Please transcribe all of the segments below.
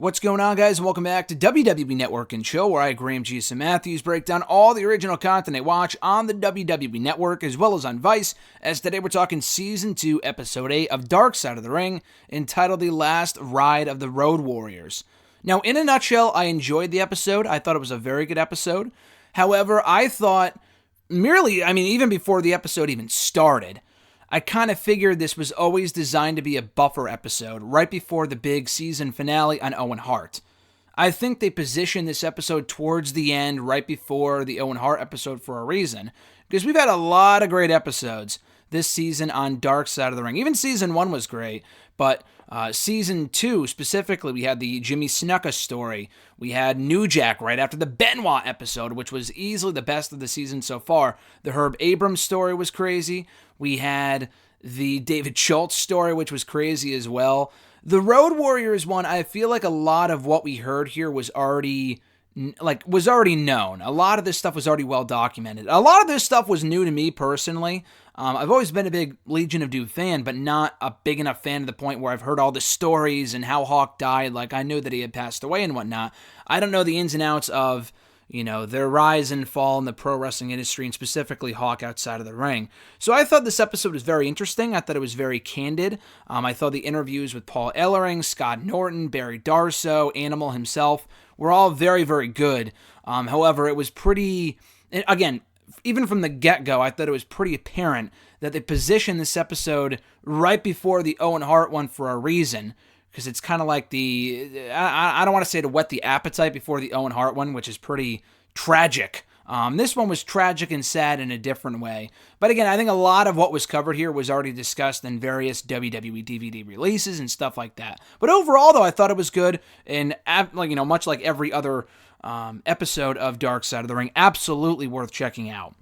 What's going on, guys? Welcome back to WWE Network and Show, where I, Graham G.S. Matthews, break down all the original content I watch on the WWE Network, as well as on Vice, as today we're talking Season 2, Episode 8 of Dark Side of the Ring, entitled The Last Ride of the Road Warriors. Now, in a nutshell, I enjoyed the episode. I thought it was a very good episode. However, I thought, even before the episode even started, I kind of figured this was always designed to be a buffer episode right before the big season finale on Owen Hart. I think they positioned this episode towards the end, right before the Owen Hart episode, for a reason, because we've had a lot of great episodes this season on Dark Side of the Ring. Even Season 1 was great, but Season 2 specifically, we had the Jimmy Snuka story. We had New Jack right after the Benoit episode, which was easily the best of the season so far. The Herb Abrams story was crazy. We had the David Schultz story, which was crazy as well. The Road Warriors one, I feel like a lot of what we heard here was already known. A lot of this stuff was already well documented. A lot of this stuff was new to me personally. I've always been a big Legion of Doom fan, but not a big enough fan to the point where I've heard all the stories and how Hawk died. Like, I knew that he had passed away and whatnot. I don't know the ins and outs of, their rise and fall in the pro wrestling industry, and specifically Hawk outside of the ring. So I thought this episode was very interesting. I thought it was very candid. I thought the interviews with Paul Ellering, Scott Norton, Barry Darso, Animal himself were all very, very good. However, it was pretty, again, even from the get-go, I thought it was pretty apparent that they positioned this episode right before the Owen Hart one for a reason, because it's kind of like I don't want to say to whet the appetite before the Owen Hart one, which is pretty tragic. This one was tragic and sad in a different way. But again, I think a lot of what was covered here was already discussed in various WWE DVD releases and stuff like that. But overall, though, I thought it was good, and much like every other episode of Dark Side of the Ring, absolutely worth checking out.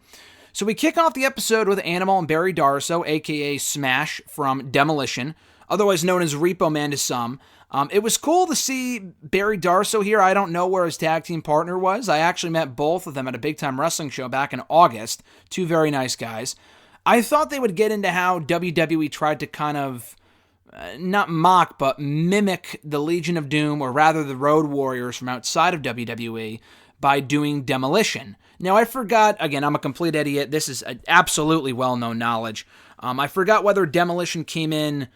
So we kick off the episode with Animal and Barry Darso, aka Smash from Demolition, otherwise known as Repo Man to some. It was cool to see Barry Darso here. I don't know where his tag team partner was. I actually met both of them at a big time wrestling show back in August. Two very nice guys. I thought they would get into how WWE tried to kind of not mock, but mimic the Legion of Doom, or rather the Road Warriors from outside of WWE, by doing Demolition. Now, I forgot, again, I'm a complete idiot. This is absolutely well-known knowledge. I forgot whether Demolition came in.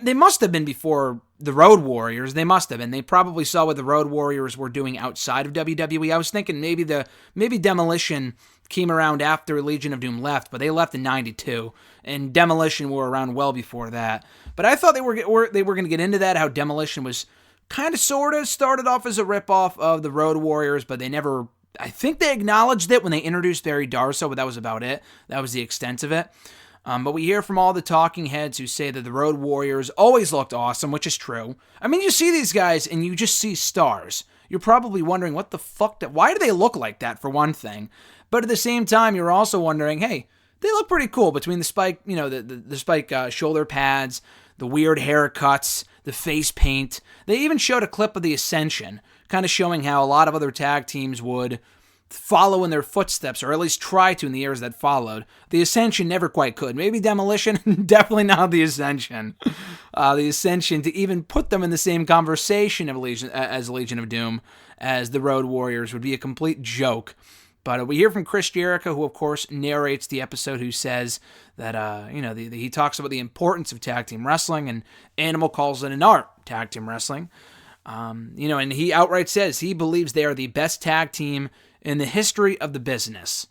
They must have been before the Road Warriors. They must have been. They probably saw what the Road Warriors were doing outside of WWE. I was thinking maybe Demolition came around after Legion of Doom left, but they left in '92, and Demolition were around well before that. But I thought they were going to get into that, how Demolition was kind of sort of started off as a ripoff of the Road Warriors, but they never. I think they acknowledged it when they introduced Barry Darso, but that was about it. That was the extent of it. But we hear from all the talking heads who say that the Road Warriors always looked awesome, which is true. I mean, you see these guys and you just see stars. You're probably wondering, what the fuck? Why do they look like that, for one thing? But at the same time, you're also wondering, hey, they look pretty cool between the spike, the spike shoulder pads, the weird haircuts, the face paint. They even showed a clip of the Ascension, kind of showing how a lot of other tag teams would follow in their footsteps, or at least try to in the years that followed. The Ascension never quite could. Maybe Demolition, definitely not the Ascension. The Ascension, to even put them in the same conversation as Legion of Doom as the Road Warriors, would be a complete joke. But we hear from Chris Jericho, who of course narrates the episode, who says that he talks about the importance of tag team wrestling, and Animal calls it an art, tag team wrestling. And he outright says he believes they are the best tag team in the history of the business.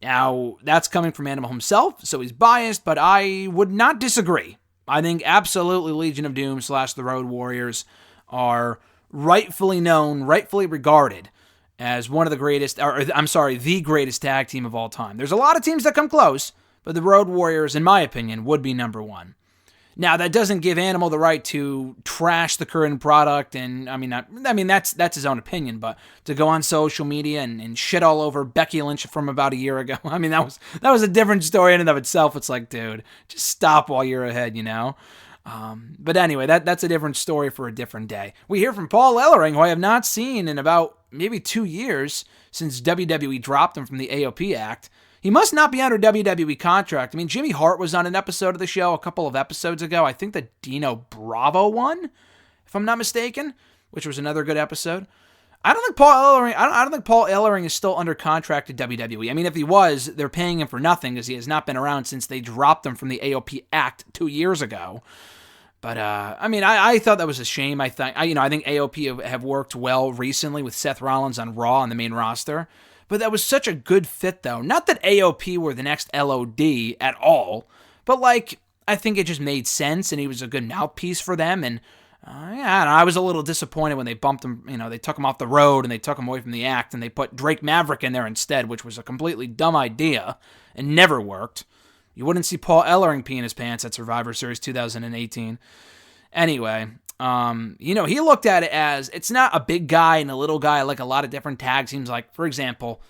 Now, that's coming from Animal himself, so he's biased, but I would not disagree. I think absolutely Legion of Doom / the Road Warriors are rightfully known, rightfully regarded as one of the greatest, the greatest tag team of all time. There's a lot of teams that come close, but the Road Warriors, in my opinion, would be number one. Now, that doesn't give Animal the right to trash the current product, and that's his own opinion, but to go on social media and shit all over Becky Lynch from about a year ago, that was a different story in and of itself. It's like, dude, just stop while you're ahead, But anyway, that's a different story for a different day. We hear from Paul Ellering, who I have not seen in about maybe 2 years since WWE dropped him from the AOP Act. He must not be under WWE contract. I mean, Jimmy Hart was on an episode of the show a couple of episodes ago. I think the Dino Bravo one, if I'm not mistaken. which was another good episode. I don't think Paul Ellering is still under contract to WWE. I mean, if he was, they're paying him for nothing because he has not been around since they dropped him from the AOP Act 2 years ago. But I mean, I thought that was a shame. I think AOP have worked well recently with Seth Rollins on Raw on the main roster. But that was such a good fit, though. Not that AOP were the next LOD at all, but like I think it just made sense, and he was a good mouthpiece for them. And I was a little disappointed when they bumped him. They took him off the road and they took him away from the act, and they put Drake Maverick in there instead, which was a completely dumb idea and never worked. You wouldn't see Paul Ellering peeing his pants at Survivor Series 2018. Anyway, he looked at it as it's not a big guy and a little guy like a lot of different tag teams. Like, for example,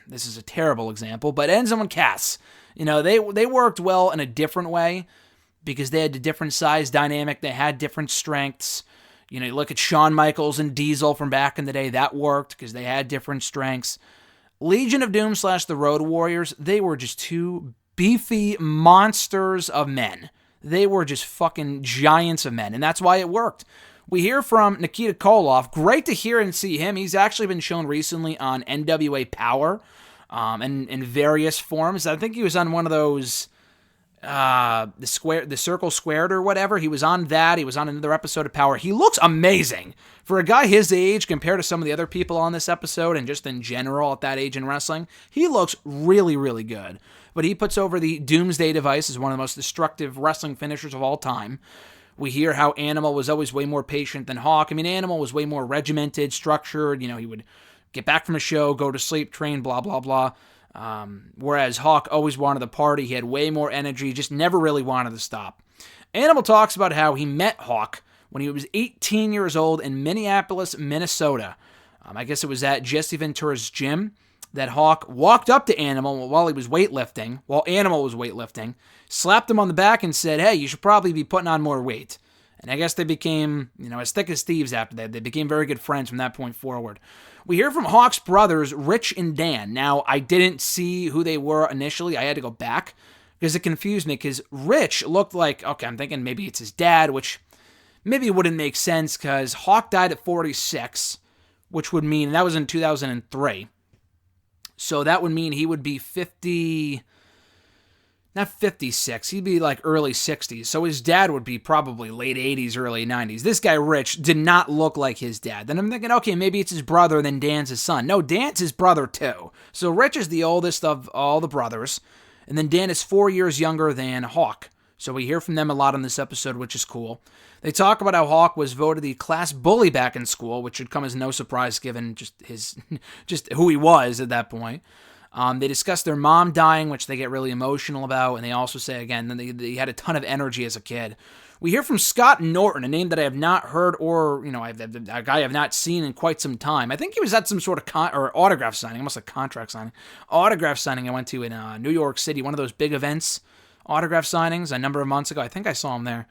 this is a terrible example, but Enzo and Cass, they worked well in a different way because they had a different size dynamic. They had different strengths. You look at Shawn Michaels and Diesel from back in the day. That worked because they had different strengths. Legion of Doom / the Road Warriors, they were just two beefy monsters of men. They were just fucking giants of men, and that's why it worked. We hear from Nikita Koloff. Great to hear and see him. He's actually been shown recently on NWA Power and in various forms. I think he was on one of those, the Circle Squared or whatever. He was on that. He was on another episode of Power. He looks amazing. For a guy his age, compared to some of the other people on this episode and just in general at that age in wrestling, he looks really, really good. But he puts over the Doomsday Device as one of the most destructive wrestling finishers of all time. We hear how Animal was always way more patient than Hawk. I mean, Animal was way more regimented, structured. He would get back from a show, go to sleep, train, blah, blah, blah. Whereas Hawk always wanted to party. He had way more energy, just never really wanted to stop. Animal talks about how he met Hawk when he was 18 years old in Minneapolis, Minnesota. I guess it was at Jesse Ventura's gym that Hawk walked up to Animal while he was weightlifting, while Animal was weightlifting, slapped him on the back and said, "Hey, you should probably be putting on more weight." And I guess they became, as thick as thieves after that. They became very good friends from that point forward. We hear from Hawk's brothers, Rich and Dan. Now, I didn't see who they were initially. I had to go back because it confused me because Rich looked like, okay, I'm thinking maybe it's his dad, which maybe wouldn't make sense because Hawk died at 46, which would mean, and that was in 2003. So that would mean he would be 50, not 56, he'd be like early 60s. So his dad would be probably late 80s, early 90s. This guy, Rich, did not look like his dad. Then I'm thinking, okay, maybe it's his brother, and then Dan's his son. No, Dan's his brother too. So Rich is the oldest of all the brothers, and then Dan is 4 years younger than Hawk. So we hear from them a lot on this episode, which is cool. They talk about how Hawk was voted the class bully back in school, which should come as no surprise given just who he was at that point. They discuss their mom dying, which they get really emotional about, and they also say, again, that he had a ton of energy as a kid. We hear from Scott Norton, a name that I have not heard or, a guy I have not seen in quite some time. I think he was at some sort of autograph signing, almost like contract signing. Autograph signing I went to in New York City, one of those big events, autograph signings a number of months ago. I think I saw him there.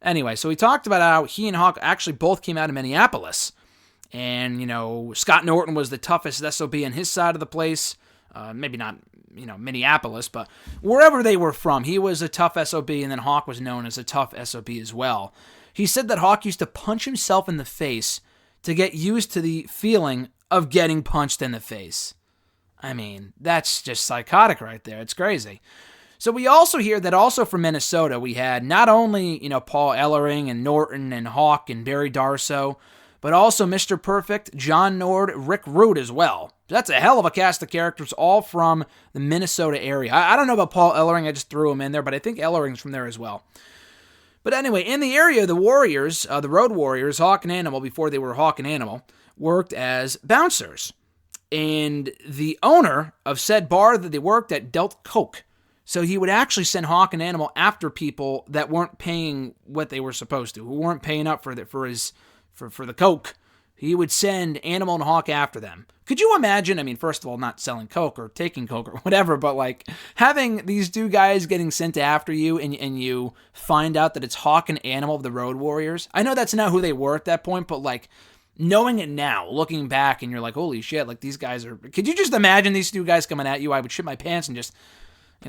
Anyway, so he talked about how he and Hawk actually both came out of Minneapolis. And, Scott Norton was the toughest SOB in his side of the place. Maybe not, Minneapolis, but wherever they were from, he was a tough SOB, and then Hawk was known as a tough SOB as well. He said that Hawk used to punch himself in the face to get used to the feeling of getting punched in the face. I mean, that's just psychotic right there. It's crazy. So we also hear that also from Minnesota, we had not only, Paul Ellering and Norton and Hawk and Barry Darso, but also Mr. Perfect, John Nord, Rick Rude as well. That's a hell of a cast of characters, all from the Minnesota area. I don't know about Paul Ellering, I just threw him in there, but I think Ellering's from there as well. But anyway, in the area, the Warriors, the Road Warriors, Hawk and Animal, before they were Hawk and Animal, worked as bouncers. And the owner of said bar that they worked at dealt coke. So he would actually send Hawk and Animal after people that weren't paying what they were supposed to, who weren't paying up for the coke. He would send Animal and Hawk after them. Could you imagine, first of all, not selling coke or taking coke or whatever, but like having these two guys getting sent after you and you find out that it's Hawk and Animal of the Road Warriors? I know that's not who they were at that point, but like knowing it now, looking back, and you're like, holy shit, like these guys are... Could you just imagine these two guys coming at you? I would shit my pants and just...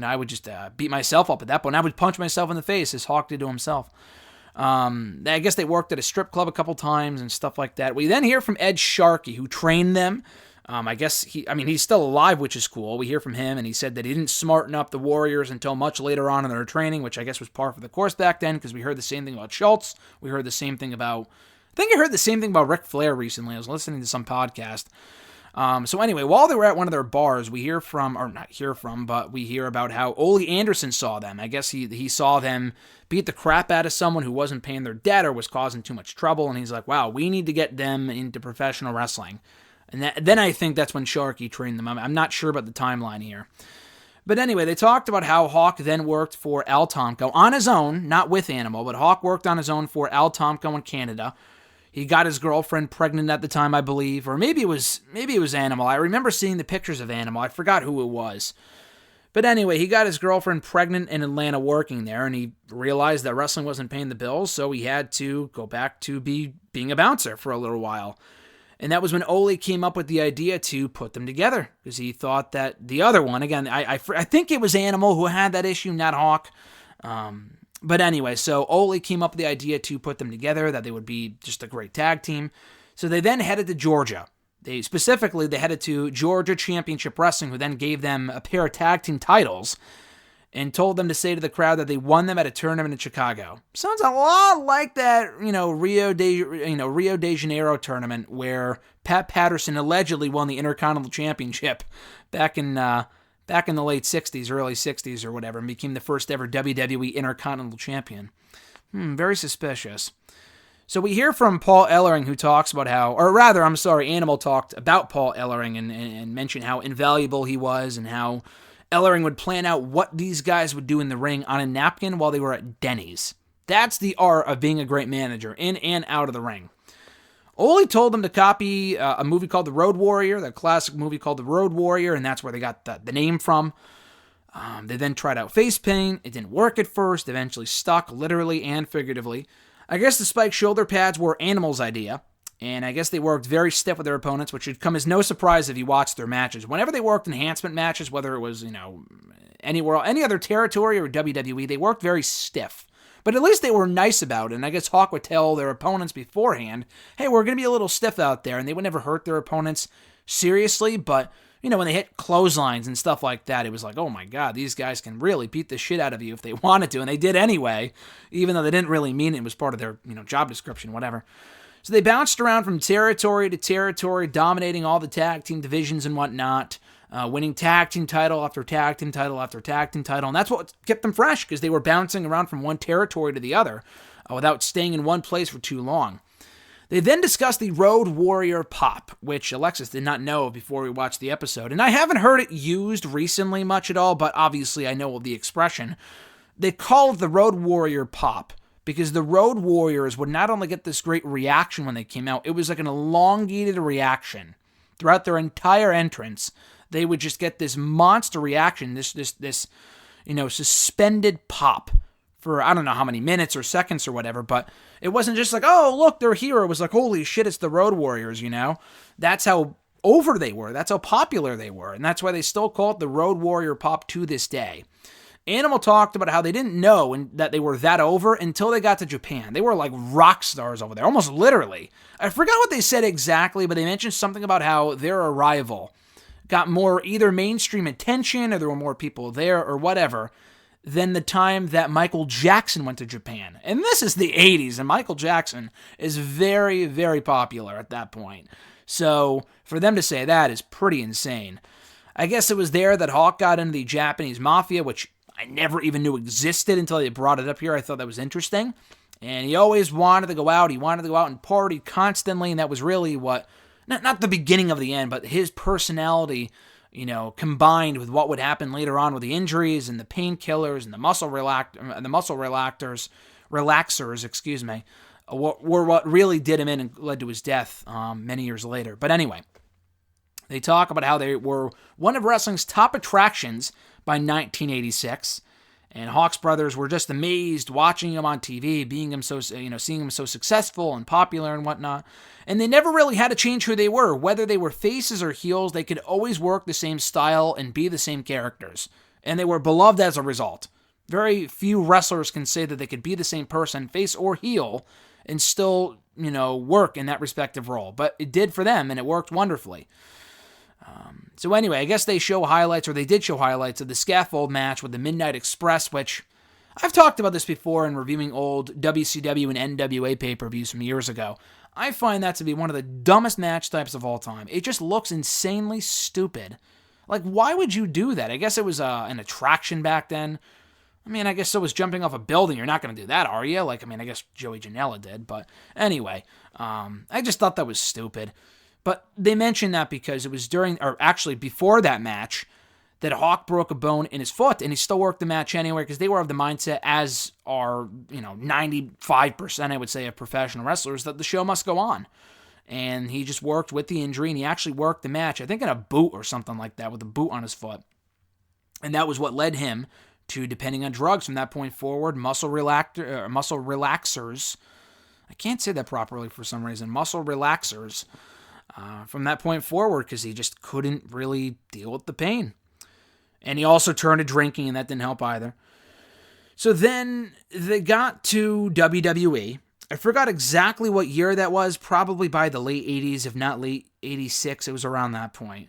I would just beat myself up at that point. I would punch myself in the face as Hawk did to himself. I guess they worked at a strip club a couple times and stuff like that. We then hear from Ed Sharkey, who trained them. I guess he's still alive, which is cool. We hear from him, and he said that he didn't smarten up the Warriors until much later on in their training, which I guess was par for the course back then, because we heard the same thing about Schultz. We heard the same thing about, I think I heard the same thing about Ric Flair recently. I was listening to some podcast. So anyway, while they were at one of their bars, we hear about how Ole Anderson saw them. I guess he saw them beat the crap out of someone who wasn't paying their debt or was causing too much trouble, and he's like, wow, we need to get them into professional wrestling. And then I think that's when Sharkey trained them. I'm not sure about the timeline here. But anyway, they talked about how Hawk then worked for Al Tomko on his own, not with Animal, but Hawk worked on his own for Al Tomko in Canada. He got his girlfriend pregnant at the time, I believe, or maybe it was Animal. I remember seeing the pictures of Animal. I forgot who it was. But anyway, he got his girlfriend pregnant in Atlanta working there, and he realized that wrestling wasn't paying the bills, so he had to go back to being a bouncer for a little while. And that was when Ole came up with the idea to put them together, because he thought that the other one, again, I think it was Animal who had that issue, not Hawk. But anyway, so Ole came up with the idea to put them together, that they would be just a great tag team. So they then headed to Georgia. They headed to Georgia Championship Wrestling, who then gave them a pair of tag team titles and told them to say to the crowd that they won them at a tournament in Chicago. Sounds a lot like that, Rio de Janeiro tournament where Pat Patterson allegedly won the Intercontinental Championship back in the late 60s, early 60s or whatever, and became the first ever WWE Intercontinental Champion. Very suspicious. So we hear from Paul Ellering, who talks about Animal talked about Paul Ellering and mentioned how invaluable he was and how Ellering would plan out what these guys would do in the ring on a napkin while they were at Denny's. That's the art of being a great manager, in and out of the ring. Ole told them to copy a movie called The Road Warrior, that classic movie called The Road Warrior, and that's where they got the name from. They then tried out face paint. It didn't work at first, eventually stuck, literally and figuratively. I guess the spiked shoulder pads were Animal's idea, and I guess they worked very stiff with their opponents, which should come as no surprise if you watch their matches. Whenever they worked enhancement matches, whether it was, anywhere, any other territory or WWE, they worked very stiff. But at least they were nice about it, and I guess Hawk would tell their opponents beforehand, hey, we're going to be a little stiff out there, and they would never hurt their opponents seriously, but, when they hit clotheslines and stuff like that, it was like, oh my god, these guys can really beat the shit out of you if they wanted to, and they did anyway, even though they didn't really mean it. It was part of their, job description, whatever. So they bounced around from territory to territory, dominating all the tag team divisions and whatnot, winning tag team title after tag team title after tag team title, and that's what kept them fresh, because they were bouncing around from one territory to the other without staying in one place for too long. They then discussed the Road Warrior pop, which Alexis did not know before we watched the episode, and I haven't heard it used recently much at all, but obviously I know of the expression. They call it the Road Warrior pop, because the Road Warriors would not only get this great reaction when they came out, it was like an elongated reaction. Throughout their entire entrance, they would just get this monster reaction, this suspended pop for I don't know how many minutes or seconds or whatever, but it wasn't just like, oh, look, they're here. It was like, holy shit, it's the Road Warriors, That's how over they were. That's how popular they were, and that's why they still call it the Road Warrior pop to this day. Animal talked about how they didn't know that they were that over until they got to Japan. They were like rock stars over there, almost literally. I forgot what they said exactly, but they mentioned something about how their arrival got more either mainstream attention or there were more people there or whatever than the time that Michael Jackson went to Japan. And this is the 80s, and Michael Jackson is very, very popular at that point. So for them to say that is pretty insane. I guess it was there that Hawk got into the Japanese Mafia, which I never even knew existed until they brought it up here. I thought that was interesting. And he always wanted to go out. He wanted to go out and party constantly, and that was really what, not the beginning of the end, but his personality, combined with what would happen later on with the injuries and the painkillers and the muscle relaxers, were what really did him in and led to his death many years later. But anyway, they talk about how they were one of wrestling's top attractions by 1986, and Hawk's brothers were just amazed watching him on TV, seeing him so successful and popular and whatnot. And they never really had to change who they were. Whether they were faces or heels, they could always work the same style and be the same characters. And they were beloved as a result. Very few wrestlers can say that they could be the same person, face or heel, and still, work in that respective role. But it did for them, and it worked wonderfully. So anyway, I guess they did show highlights of the scaffold match with the Midnight Express, which I've talked about this before in reviewing old WCW and NWA pay-per-views from years ago. I find that to be one of the dumbest match types of all time. It just looks insanely stupid. Like, why would you do that? I guess it was an attraction back then. I mean, I guess so was jumping off a building. You're not going to do that, are you? I guess Joey Janela did. But anyway, I just thought that was stupid. But they mentioned that because it was before that match, that Hawk broke a bone in his foot, and he still worked the match anyway, because they were of the mindset, as are, 95%, I would say, of professional wrestlers, that the show must go on. And he just worked with the injury, and he actually worked the match, I think in a boot or something like that, with a boot on his foot. And that was what led him to, depending on drugs from that point forward, muscle relaxers. I can't say that properly for some reason. Muscle relaxers. From that point forward, because he just couldn't really deal with the pain. And he also turned to drinking, and that didn't help either. So then they got to WWE. I forgot exactly what year that was, probably by the late 80s, if not late 86. It was around that point.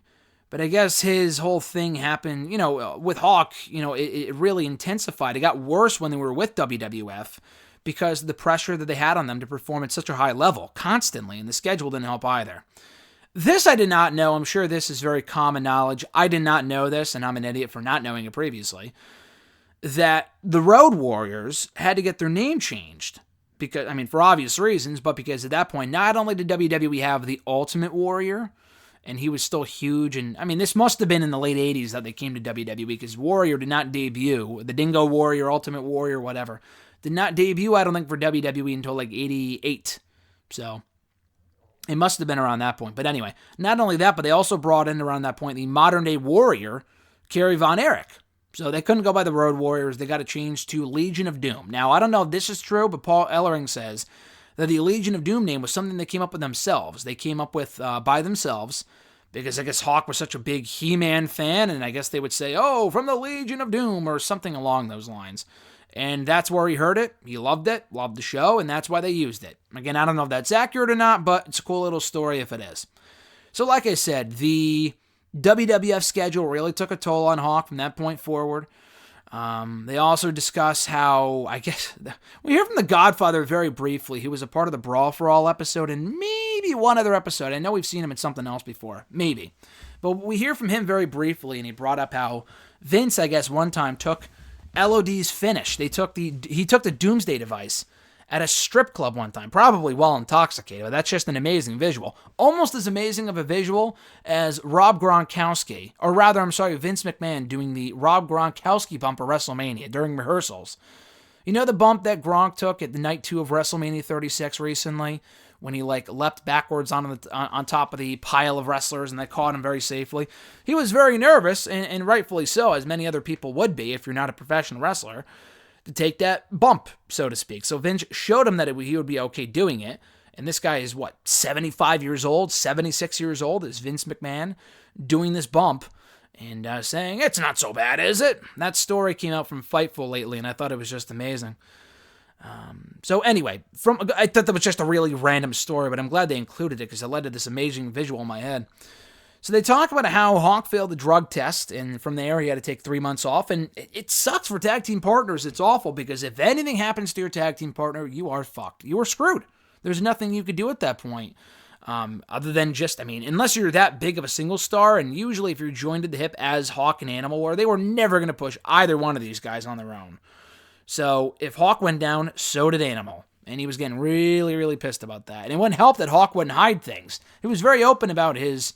But I guess his whole thing happened, with Hawk, it really intensified. It got worse when they were with WWF because of the pressure that they had on them to perform at such a high level constantly, and the schedule didn't help either. This I did not know. I'm sure this is very common knowledge. I did not know this, and I'm an idiot for not knowing it previously, that the Road Warriors had to get their name changed. Because, for obvious reasons, but because at that point, not only did WWE have the Ultimate Warrior, and he was still huge, and, this must have been in the late 80s that they came to WWE, because Warrior did not debut. The Dingo Warrior, Ultimate Warrior, whatever, did not debut, I don't think, for WWE until, 88. So it must have been around that point. But anyway, not only that, but they also brought in around that point the modern-day Warrior, Kerry Von Erich. So they couldn't go by the Road Warriors. They got to change to Legion of Doom. Now, I don't know if this is true, but Paul Ellering says that the Legion of Doom name was something they came up with themselves. They came up with by themselves because I guess Hawk was such a big He-Man fan, and I guess they would say, from the Legion of Doom, or something along those lines. And that's where he heard it. He loved it, loved the show, and that's why they used it. Again, I don't know if that's accurate or not, but it's a cool little story if it is. So like I said, the WWF schedule really took a toll on Hawk from that point forward. They also discuss how, I guess, we hear from The Godfather very briefly. He was a part of the Brawl for All episode and maybe one other episode. I know we've seen him in something else before, maybe. But we hear from him very briefly, and he brought up how Vince, I guess, one time took LOD's finish. He took the Doomsday device at a strip club one time, probably while intoxicated. But that's just an amazing visual. Almost as amazing of a visual as Vince McMahon doing the Rob Gronkowski bump at WrestleMania during rehearsals. You know the bump that Gronk took at the night 2 of WrestleMania 36 recently, when he leapt backwards on top of the pile of wrestlers and they caught him very safely? He was very nervous, and rightfully so, as many other people would be if you're not a professional wrestler, to take that bump, so to speak. So Vince showed him that he would be okay doing it. And this guy is, 75 years old, 76 years old, is Vince McMahon, doing this bump and saying, "It's not so bad, is it?" That story came out from Fightful lately, and I thought it was just amazing. So anyway, I thought that was just a really random story, but I'm glad they included it because it led to this amazing visual in my head. So they talk about how Hawk failed the drug test, and from there he had to take 3 months off, and it sucks for tag team partners. It's awful, because if anything happens to your tag team partner, you are fucked. You are screwed. There's nothing you could do at that point, other than just, unless you're that big of a single star, and usually if you're joined at the hip as Hawk and Animal, where they were never going to push either one of these guys on their own. So if Hawk went down, so did Animal. And he was getting really, really pissed about that. And it wouldn't help that Hawk wouldn't hide things. He was very open about his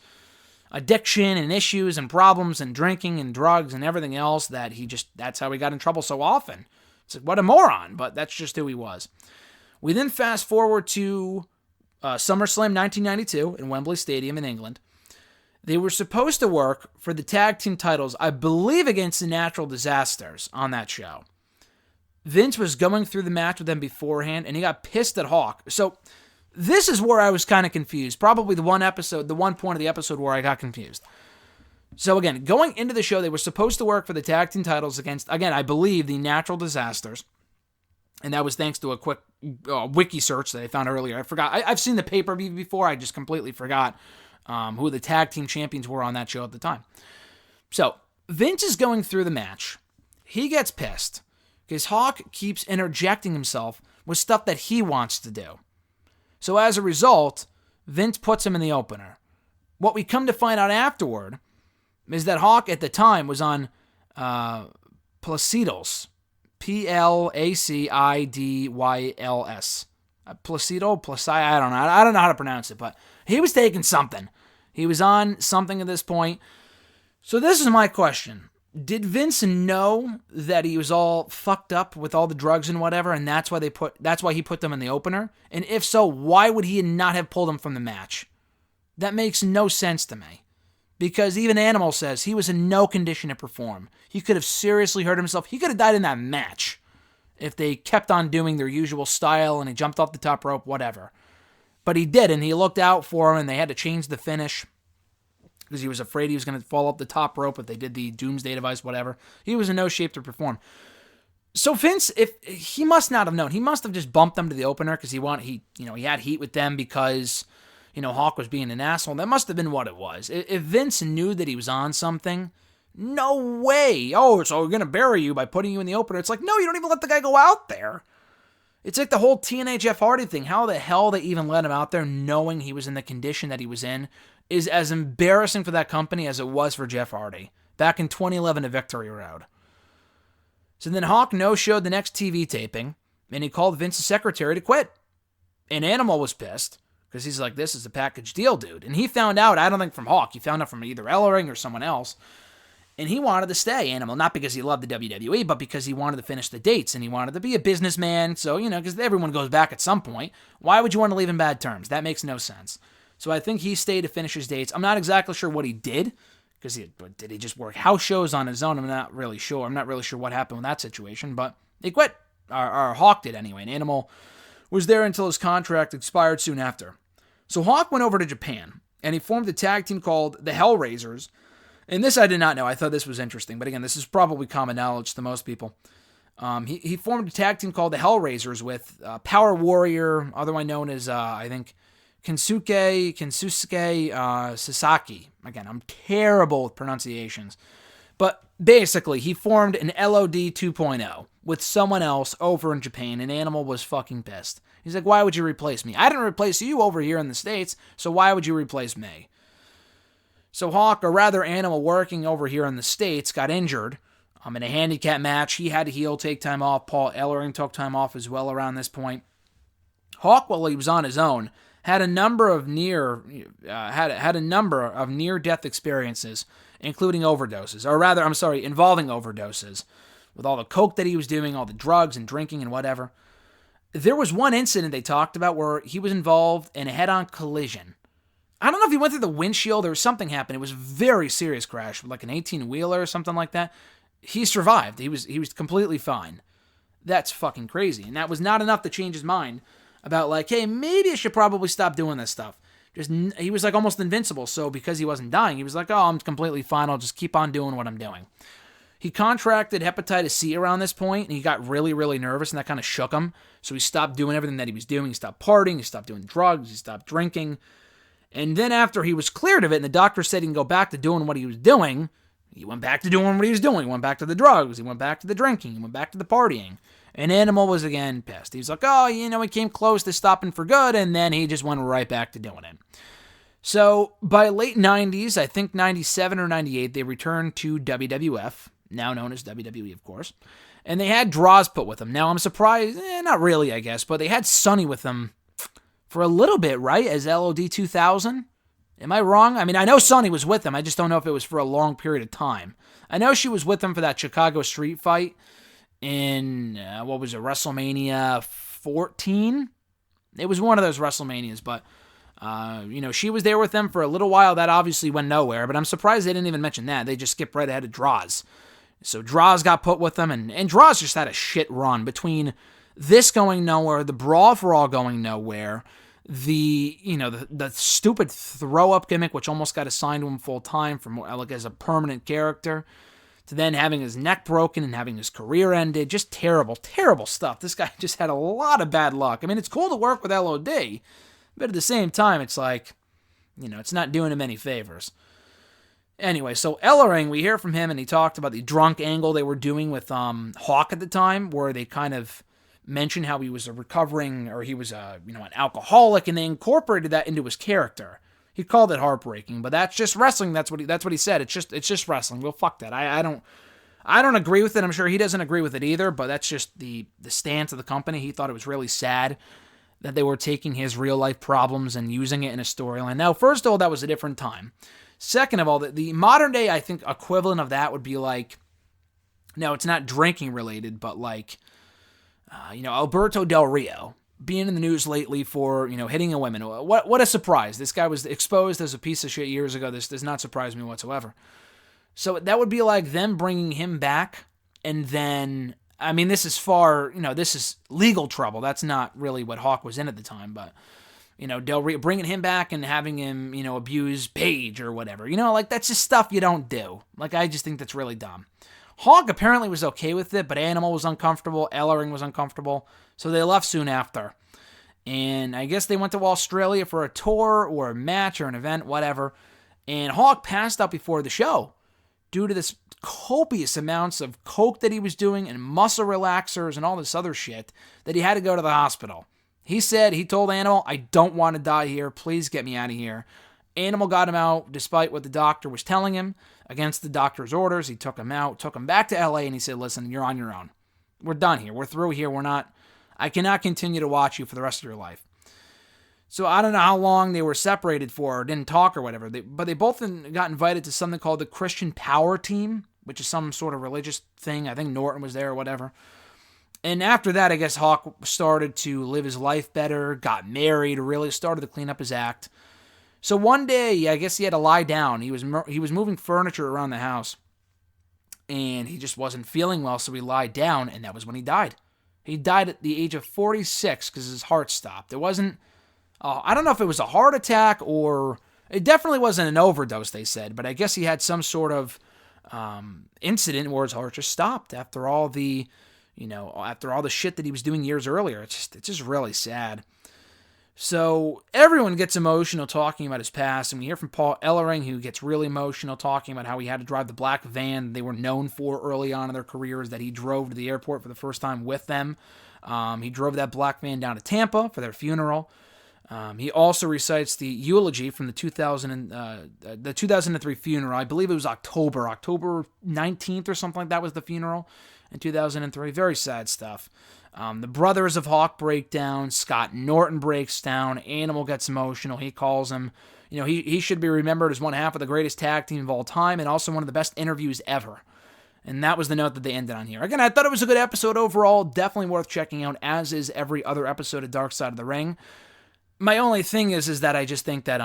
addiction and issues and problems and drinking and drugs and everything else, that's how he got in trouble so often. It's like, what a moron, but that's just who he was. We then fast forward to SummerSlam 1992 in Wembley Stadium in England. They were supposed to work for the tag team titles, I believe, against the Natural Disasters on that show. Vince was going through the match with them beforehand, and he got pissed at Hawk. So this is where I was kind of confused. Probably the one point of the episode where I got confused. So again, going into the show, they were supposed to work for the tag team titles against, again, I believe, the Natural Disasters. And that was thanks to a quick wiki search that I found earlier. I forgot. I've seen the pay-per-view before. I just completely forgot who the tag team champions were on that show at the time. So Vince is going through the match. He gets pissed because Hawk keeps interjecting himself with stuff that he wants to do. So as a result, Vince puts him in the opener. What we come to find out afterward is that Hawk at the time was on Placido's. Placidyl's. Placido? I don't know. I don't know how to pronounce it, but he was taking something. He was on something at this point. So this is my question. Did Vince know that he was all fucked up with all the drugs and whatever, and that's why he put them in the opener? And if so, why would he not have pulled him from the match? That makes no sense to me. Because even Animal says he was in no condition to perform. He could have seriously hurt himself. He could have died in that match if they kept on doing their usual style and he jumped off the top rope, whatever. But he did, and he looked out for him, and they had to change the finish because he was afraid he was going to fall off the top rope if they did the Doomsday Device, whatever. He was in no shape to perform. So Vince, if he must not have known, he must have just bumped them to the opener because he had heat with them because Hawk was being an asshole. That must have been what it was. If Vince knew that he was on something, no way. Oh, so we're going to bury you by putting you in the opener. It's like, no, you don't even let the guy go out there. It's like the whole TNA Jeff Hardy thing. How the hell they even let him out there knowing he was in the condition that he was in is as embarrassing for that company as it was for Jeff Hardy back in 2011 at Victory Road. So then Hawk no-showed the next TV taping, and he called Vince's secretary to quit. And Animal was pissed. Because he's like, this is a package deal, dude. And he found out, I don't think from Hawk, he found out from either Ellering or someone else. And he wanted to stay, Animal, not because he loved the WWE, but because he wanted to finish the dates, and he wanted to be a businessman. So, because everyone goes back at some point. Why would you want to leave in bad terms? That makes no sense. So I think he stayed to finish his dates. I'm not exactly sure what he did, because did he just work house shows on his own? I'm not really sure. I'm not really sure what happened with that situation, but he quit. Or Hawk did anyway, and Animal was there until his contract expired soon after. So Hawk went over to Japan, and he formed a tag team called the Hellraisers. And this I did not know. I thought this was interesting. But again, this is probably common knowledge to most people. He formed a tag team called the Hellraisers with Power Warrior, otherwise known as, I think, Kensuke Sasaki. Again, I'm terrible with pronunciations. But basically, he formed an LOD 2.0 with someone else over in Japan, and Animal was fucking pissed. He's like, why would you replace me? I didn't replace you over here in the States, so why would you replace me? So Hawk, or rather Animal working over here in the States, got injured in a handicap match. He had to heel, take time off. Paul Ellering took time off as well around this point. Hawk, while he was on his own, had a number of near-death experiences, including overdoses. Or rather, involving overdoses. With all the coke that he was doing, all the drugs and drinking and whatever. There was one incident they talked about where he was involved in a head-on collision. I don't know if he went through the windshield or something happened. It was a very serious crash, like an 18-wheeler or something like that. He survived. He was completely fine. That's fucking crazy. And that was not enough to change his mind about like, hey, maybe I should probably stop doing this stuff. He was like almost invincible. So because he wasn't dying, he was like, oh, I'm completely fine. I'll just keep on doing what I'm doing. He contracted hepatitis C around this point, and he got really, really nervous, and that kind of shook him. So he stopped doing everything that he was doing. He stopped partying. He stopped doing drugs. He stopped drinking. And then after he was cleared of it, and the doctor said he can go back to doing what he was doing, he went back to doing what he was doing. He went back to the drugs. He went back to the drinking. He went back to the partying. And Animal was again pissed. He was like, oh, he came close to stopping for good, and then he just went right back to doing it. So by late 90s, I think 97 or 98, they returned to WWF, now known as WWE, of course. And they had Droz put with them. Now, I'm surprised, not really, I guess, but they had Sonny with them for a little bit, right, as LOD 2000? Am I wrong? I mean, I know Sonny was with them. I just don't know if it was for a long period of time. I know she was with them for that Chicago street fight in, WrestleMania 14? It was one of those WrestleManias, but, she was there with them for a little while. That obviously went nowhere, but I'm surprised they didn't even mention that. They just skipped right ahead of Droz. So Droz got put with them, and Droz just had a shit run between this going nowhere, the Brawl for All going nowhere, the stupid throw-up gimmick, which almost got assigned to him full-time from like as a permanent character, to then having his neck broken and having his career ended. Just terrible, terrible stuff. This guy just had a lot of bad luck. I mean, it's cool to work with LOD, but at the same time, it's like, it's not doing him any favors. Anyway, so Ellering, we hear from him, and he talked about the drunk angle they were doing with Hawk at the time, where they kind of mentioned how he was he was an alcoholic, and they incorporated that into his character. He called it heartbreaking, but that's just wrestling. That's what he said. It's just wrestling. Well, fuck that. I don't agree with it. I'm sure he doesn't agree with it either, but that's just the stance of the company. He thought it was really sad that they were taking his real life problems and using it in a storyline. Now, first of all, that was a different time. Second of all, the modern day, I think, equivalent of that would be like, no, it's not drinking related, but like, Alberto Del Rio being in the news lately for, hitting a woman. What a surprise. This guy was exposed as a piece of shit years ago. This does not surprise me whatsoever. So that would be like them bringing him back, and then, I mean, this is this is legal trouble. That's not really what Hawk was in at the time, but, Del Rio, bringing him back and having him, abuse Paige or whatever. Like, that's just stuff you don't do. Like, I just think that's really dumb. Hawk apparently was okay with it, but Animal was uncomfortable, Ellering was uncomfortable, so they left soon after. And I guess they went to Australia for a tour or a match or an event, whatever, and Hawk passed out before the show due to this copious amounts of coke that he was doing and muscle relaxers and all this other shit that he had to go to the hospital. He told Animal, I don't want to die here. Please get me out of here. Animal got him out despite what the doctor was telling him. Against the doctor's orders, he took him out, took him back to LA, and he said, listen, you're on your own. We're done here. We're through here. I cannot continue to watch you for the rest of your life. So I don't know how long they were separated for or didn't talk or whatever, but they both got invited to something called the Christian Power Team, which is some sort of religious thing. I think Norton was there or whatever. And after that, I guess Hawk started to live his life better, got married, really started to clean up his act. So one day, I guess he had to lie down. He was moving furniture around the house, and he just wasn't feeling well, so he lied down, and that was when he died. He died at the age of 46 because his heart stopped. It wasn't, I don't know if it was a heart attack or, it definitely wasn't an overdose, they said, but I guess he had some sort of incident where his heart just stopped after all the shit that he was doing years earlier. It's just really sad. So everyone gets emotional talking about his past, and we hear from Paul Ellering, who gets really emotional talking about how he had to drive the black van they were known for early on in their careers, that he drove to the airport for the first time with them. He drove that black van down to Tampa for their funeral. He also recites the eulogy from the 2003 funeral. I believe it was October 19th or something like that was the funeral in 2003. Very sad stuff. The brothers of Hawk break down. Scott Norton breaks down. Animal gets emotional. He calls him, he should be remembered as one half of the greatest tag team of all time and also one of the best interviews ever. And that was the note that they ended on here. Again, I thought it was a good episode overall. Definitely worth checking out, as is every other episode of Dark Side of the Ring. My only thing is that I just think that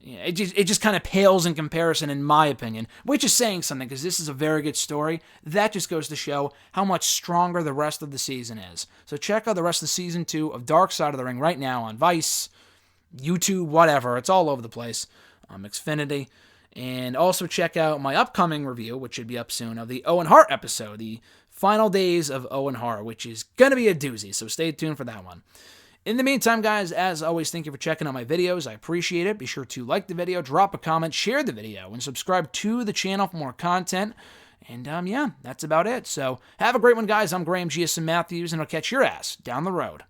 it just kind of pales in comparison, in my opinion, which is saying something, because this is a very good story. That just goes to show how much stronger the rest of the season is. So check out the rest of season 2 of Dark Side of the Ring right now on Vice, YouTube, whatever. It's all over the place. Xfinity. And also check out my upcoming review, which should be up soon, of the Owen Hart episode, the final days of Owen Hart, which is going to be a doozy. So stay tuned for that one. In the meantime, guys, as always, thank you for checking out my videos. I appreciate it. Be sure to like the video, drop a comment, share the video, and subscribe to the channel for more content. And, that's about it. So have a great one, guys. I'm Graham G.S. Matthews, and I'll catch your ass down the road.